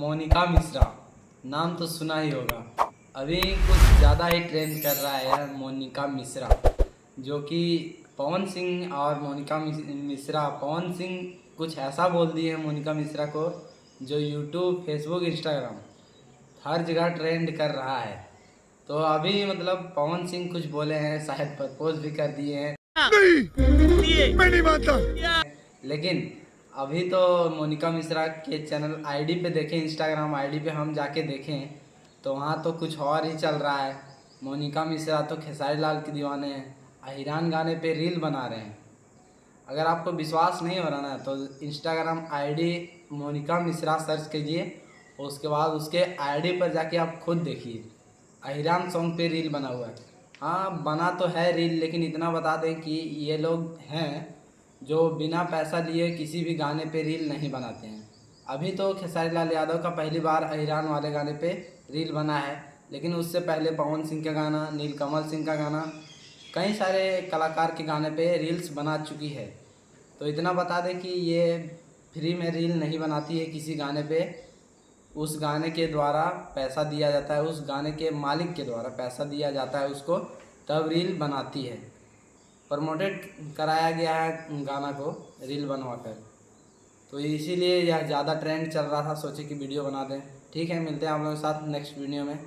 मोनिका मिश्रा नाम तो सुना ही होगा। अभी कुछ ज़्यादा ही ट्रेंड कर रहा है यह मोनिका मिश्रा, जो कि पवन सिंह और मोनिका मिश्रा पवन सिंह कुछ ऐसा बोल दिए हैं मोनिका मिश्रा को, जो यूट्यूब, फेसबुक, इंस्टाग्राम हर जगह ट्रेंड कर रहा है। तो अभी मतलब पवन सिंह कुछ बोले हैं, शायद प्रपोज भी कर दिए हैं। नहीं, मैं नहीं मानता। लेकिन अभी तो मोनिका मिश्रा के चैनल आईडी पे देखें, इंस्टाग्राम आईडी पे हम जाके देखें तो वहाँ तो कुछ और ही चल रहा है। मोनिका मिश्रा तो खेसारी लाल के दीवाने हैं, अहिरान गाने पे रील बना रहे हैं। अगर आपको विश्वास नहीं हो रहा ना तो Instagram ID Monika Mishra search कीजिए, उसके बाद उसके आईडी पर जाके आप खुद देखिए, अहिरान सॉन्ग पे रील बना हुआ है। हाँ, बना तो है रील, लेकिन इतना बता दें कि ये लोग हैं जो बिना पैसा लिए किसी भी गाने पे रील नहीं बनाते हैं। अभी तो खेसारी लाल यादव का पहली बार अहिरान वाले गाने पे रील बना है, लेकिन उससे पहले पवन सिंह का गाना, नीलकमल सिंह का गाना, कई सारे कलाकार के गाने पे रील्स बना चुकी है। तो इतना बता दें कि ये फ्री में रील नहीं बनाती है किसी गाने पे, उस गाने के द्वारा पैसा दिया जाता है, उस गाने के मालिक के द्वारा पैसा दिया जाता है उसको, तब रील बनाती है। प्रमोटेड कराया गया है गाना को रील बनवाकर, तो इसीलिए यह ज़्यादा ट्रेंड चल रहा था, सोचे कि वीडियो बना दें। ठीक है, मिलते हैं आप लोगों के साथ नेक्स्ट वीडियो में।